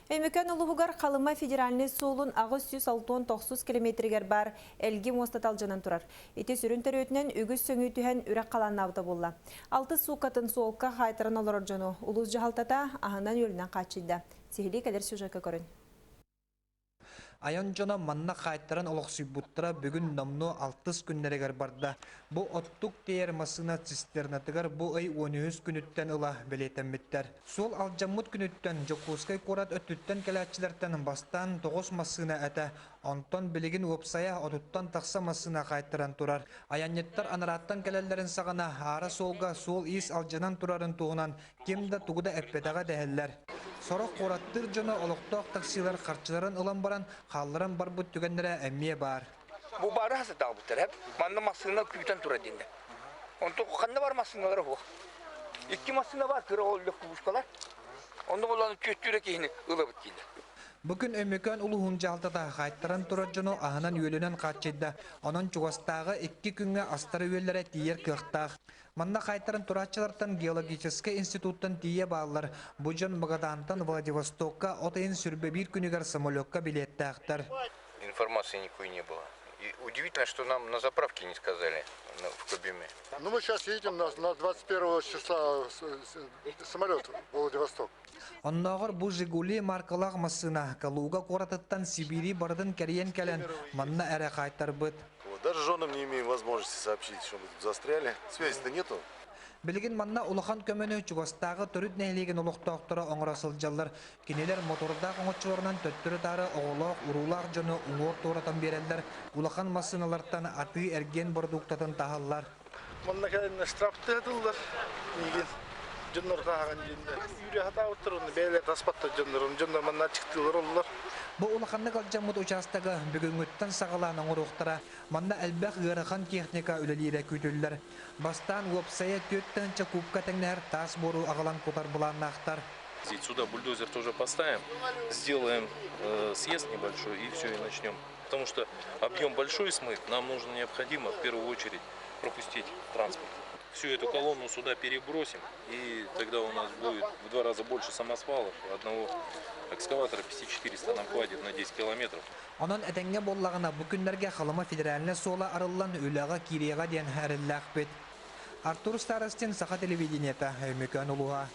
Эмекан улугар қалыма федеральный суылын ағыз 169 километргер бар әлгі мостатал жанан тұрар. Эти сүрін төрөтінен үгіз сөңүйтіген үрек қалан авда болла. 6 суқатын суолқа қайтырын олар жону. Улус жағалтата ағынан өлінен қачылды. Сехили кәдер сюжетке көрін. Айон жона манна қайттырын олықсүйбуттыра бүгін намну 6 күннерегер барда. Бұ оттук дейер масына цистернатыгар бұ ай 13 күніттен ұла білетенміттер. Сол алжаммут күніттен жоқускай қорат өттіттен кәләтчілерден бастан 9 масына әті. Онтон білігін өпсая отуттан тақса масына қайттыран тұрар. Аянеттар анараттан кәләлерін сағана ара солға сол ис алжанан тұрарын туғынан кемді туғыда әппетаға дәхеллер. Сорок қораттыр жона олықтоқ таксилар қарчыларын ұлан баран, қалларан бар бұт түгендері әмме бар. Бұл бары хасы дағы бұттыр әп, манны масына күйтен тұра дейінді. Онты қанды бар масыналары бұл. Екі масына бар, кірі олық күбішкалар. Онды оланы көттірі кейіні ұлы бұт дейді. Бүгін өмекөн улуғын жалтада қайттыран тұрар жону ағынан үйелінен қатшайды. Оның чуғастағы 2 күнге астары үйелері тиер кықтақ. Манна қайттыран тұрачылардан геологический институттан тие бағылар. Бұл жон Магадантан Владивостокка отайын сүрбе бір күнігер самолетка билетті ақтар. Информации никакой не было. И удивительно, что нам на заправке не сказали в Кобиме. Ну, мы сейчас едем на 21 числа самолет в Владивосток. Оннағыр бұл «Жигули» маркалақ масына калуға қоратыттан Сибири бардын кәріен кәлін манна әрі қайттар бұд. Даже женам не имеем возможности сообщить, что мы тут застряли. Связи-то нету. Білген манна улахан көмені чуғастағы түріт нәйлеген ұлықтақтыра оңырасыл жаллар. Кенелер мотордақ оңытшыларынан төттірі тары оғылақ, урулақ жоны ұңғыр торатан берелдер. Улахан масыналардан аты әрген бұрдуқтатын тағалар. Манна кәдімді штрафты әділдер. Неген жындар қағаған жындар. Үйре хата ұттыр, оны бәйлер таспатта жындар. Жындар манна чықтылар олар. Бұл улаханны қалжамыд участағы бүгін өттен сағалан оңырықтыра. Манна әлбәқ ғырыған техника үлелері көйтілдер. Бастан өпсая төттенче кубка тәңнер тас бору ағалан көтар бұлан ақтар. Сюда бульдозер тоже поставим, сделаем съезд небольшой и все, и начнем. Потому что объем большой смыт, нам нужно необходимо в первую очередь пропустить транспорт. Всю эту колонну сюда перебросим, и тогда у нас будет в 2 раза больше самосвалов. Одного экскаватора 5400 нам хватит на 10 километров. Onun әтәңге боллағына бүкіндерге қалыма федеральны сола арылан үліға киреға ден әрілләқ бет. Артур Старостин, Саха телевидениета, Өмекан Улуға.